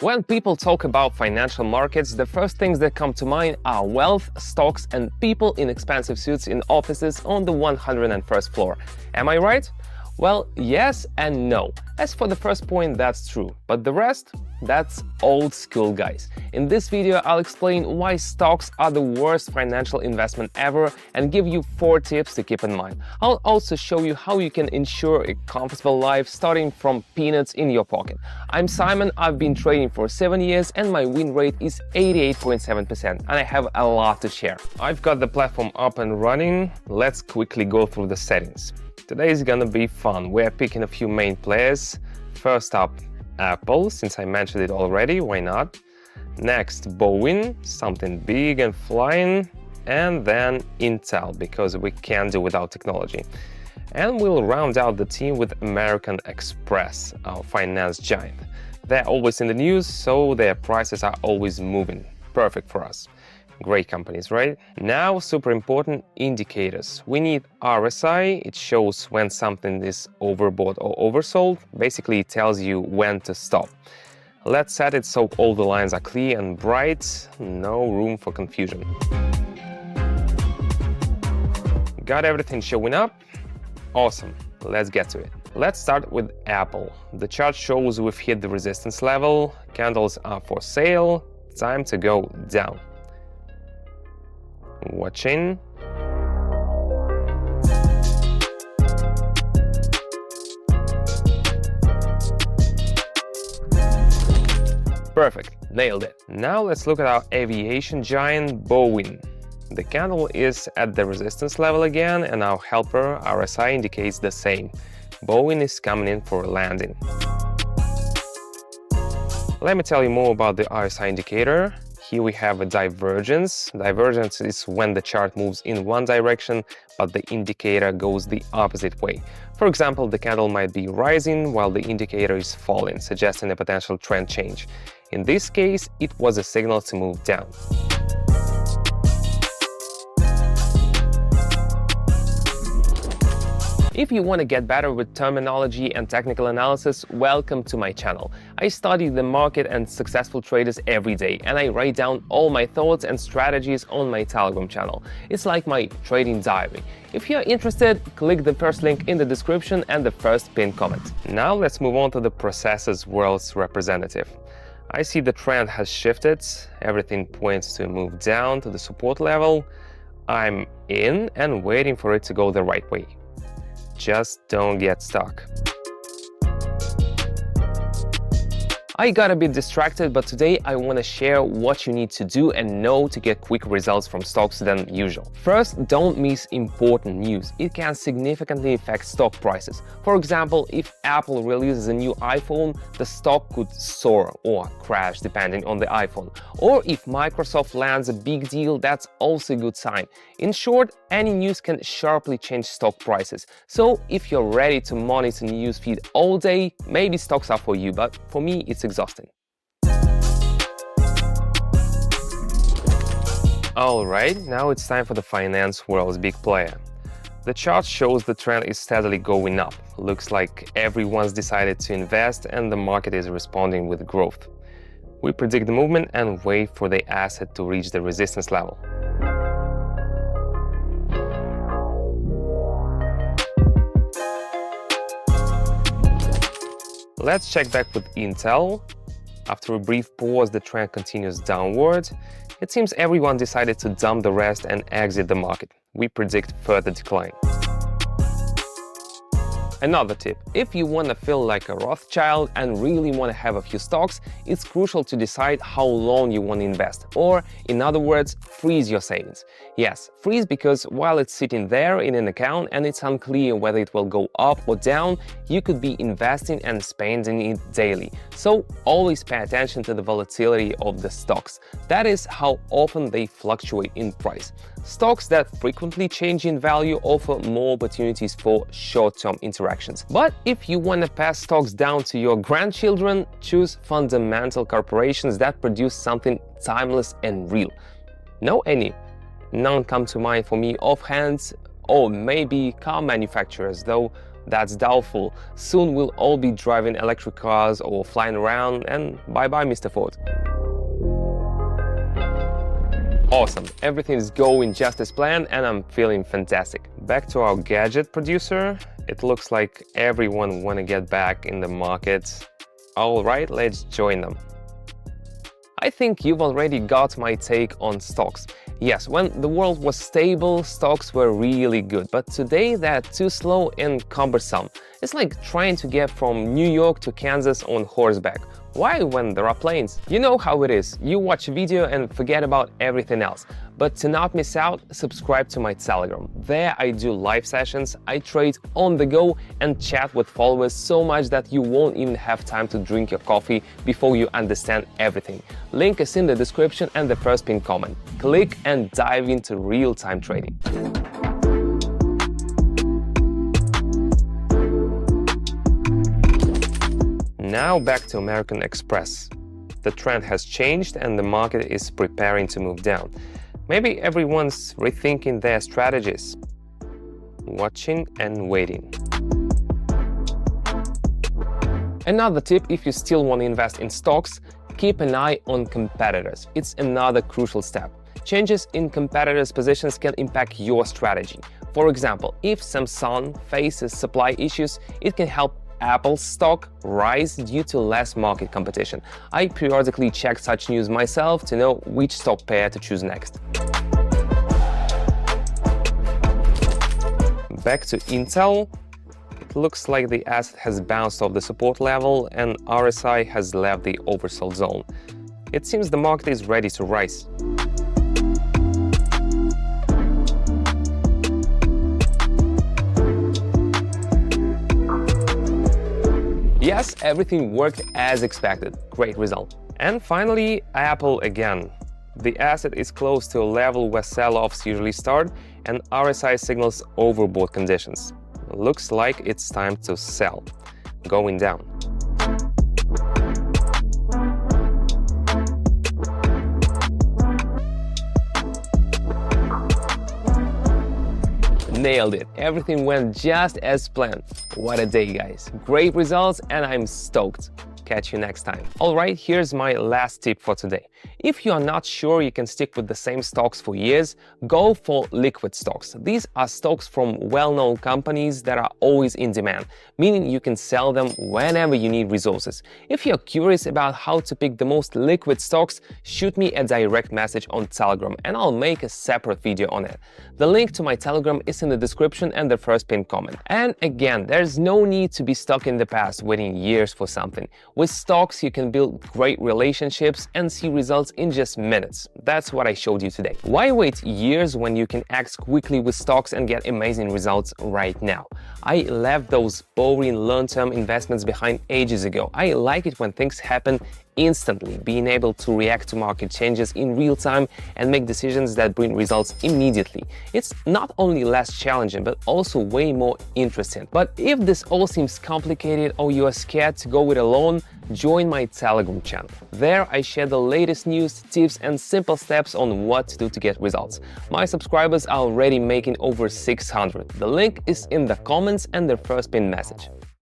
When people talk about financial markets, the first things that come to mind are wealth, stocks, and people in expensive suits in offices on the 101st floor. Am I right? Well, yes and no. As for the first point, that's true. But the rest? That's old school, guys. In this video, I'll explain why stocks are the worst financial investment ever and give you 4 tips to keep in mind. I'll also show you how you can ensure a comfortable life starting from peanuts in your pocket. I'm Simon, I've been trading for 7 years and my win rate is 88.7% and I have a lot to share. I've got the platform up and running. Let's quickly go through the settings. Today is gonna be fun. We're picking a few main players. First up, Apple, since I mentioned it already, why not? Next, Boeing, something big and flying. And then Intel, because we can't do without technology. And we'll round out the team with American Express, our finance giant. They're always in the news, so their prices are always moving. Perfect for us. Great companies, right? Now, super important indicators. We need RSI. It shows when something is overbought or oversold. Basically, it tells you when to stop. Let's set it so all the lines are clear and bright. No room for confusion. Got everything showing up? Awesome. Let's get to it. Let's start with Apple. The chart shows we've hit the resistance level. Candles are for sale. Time to go down. Watching. Perfect, nailed it. Now let's look at our aviation giant Boeing. The candle is at the resistance level again and our helper RSI indicates the same. Boeing is coming in for a landing. Let me tell you more about the RSI indicator. Here we have a divergence. Divergence is when the chart moves in one direction, but the indicator goes the opposite way. For example, the candle might be rising while the indicator is falling, suggesting a potential trend change. In this case, it was a signal to move down. If you want to get better with terminology and technical analysis, welcome to my channel. I study the market and successful traders every day, and I write down all my thoughts and strategies on my Telegram channel. It's like my trading diary. If you're interested, click the first link in the description and the first pinned comment. Now let's move on to the processes world's representative. I see the trend has shifted. Everything points to a move down to the support level. I'm in and waiting for it to go the right way. Just don't get stuck. I got a bit distracted, but today I want to share what you need to do and know to get quick results from stocks than usual. First, don't miss important news. It can significantly affect stock prices. For example, if Apple releases a new iPhone, the stock could soar or crash depending on the iPhone. Or if Microsoft lands a big deal, that's also a good sign. In short, any news can sharply change stock prices. So if you're ready to monitor newsfeed all day, maybe stocks are for you, but for me, it's exhausting. Alright, now it's time for the finance world's big player. The chart shows the trend is steadily going up. Looks like everyone's decided to invest and the market is responding with growth. We predict the movement and wait for the asset to reach the resistance level. Let's check back with Intel. After a brief pause, the trend continues downward. It seems everyone decided to dump the rest and exit the market. We predict further decline. Another tip, if you want to feel like a Rothschild and really want to have a few stocks, it's crucial to decide how long you want to invest, or in other words, freeze your savings. Yes, freeze because while it's sitting there in an account and it's unclear whether it will go up or down, you could be investing and spending it daily. So always pay attention to the volatility of the stocks. That is how often they fluctuate in price. Stocks that frequently change in value offer more opportunities for short-term interactions. But if you want to pass stocks down to your grandchildren, choose fundamental corporations that produce something timeless and real. Know any? None come to mind for me offhand, or maybe car manufacturers, though That's doubtful. Soon we'll all be driving electric cars or flying around, and bye-bye, Mr. Ford. Awesome, everything's going just as planned and I'm feeling fantastic. Back to our gadget producer. It looks like everyone wanna get back in the market. All right, let's join them. I think you've already got my take on stocks. Yes, when the world was stable, stocks were really good, but today they're too slow and cumbersome. It's like trying to get from New York to Kansas on horseback. Why when there are planes? You know how it is. You watch a video and forget about everything else. But to not miss out, subscribe to my Telegram. There I do live sessions, I trade on the go and chat with followers so much that you won't even have time to drink your coffee before you understand everything. Link is in the description and the first pinned comment. Click and dive into real-time trading. Now back to American Express. The trend has changed and the market is preparing to move down. Maybe everyone's rethinking their strategies. Watching and waiting. Another tip, if you still want to invest in stocks, keep an eye on competitors. It's another crucial step. Changes in competitors' positions can impact your strategy. For example, if Samsung faces supply issues, it can help Apple's stock rise due to less market competition. I periodically check such news myself to know which stock pair to choose next. Back to Intel. It looks like the asset has bounced off the support level and RSI has left the oversold zone. It seems the market is ready to rise. Yes, everything worked as expected. Great result. And finally, Apple again. The asset is close to a level where sell-offs usually start and RSI signals overbought conditions. Looks like it's time to sell. Going down. Nailed it. Everything went just as planned. What a day, guys. Great results and I'm stoked. Catch you next time. Alright, here's my last tip for today. If you are not sure you can stick with the same stocks for years, go for liquid stocks. These are stocks from well-known companies that are always in demand, meaning you can sell them whenever you need resources. If you're curious about how to pick the most liquid stocks, shoot me a direct message on Telegram and I'll make a separate video on it. The link to my Telegram is in the description and the first pinned comment. And again, there's no need to be stuck in the past waiting years for something. With stocks, you can build great relationships and see results in just minutes. That's what I showed you today. Why wait years when you can act quickly with stocks and get amazing results right now? I left those boring long-term investments behind ages ago. I like it when things happen instantly, being able to react to market changes in real time and make decisions that bring results immediately. It's not only less challenging, but also way more interesting. But if this all seems complicated or you are scared to go it alone, join my Telegram channel. There I share the latest news, tips and simple steps on what to do to get results. My subscribers are already making over 600. The link is in the comments and the first pinned message.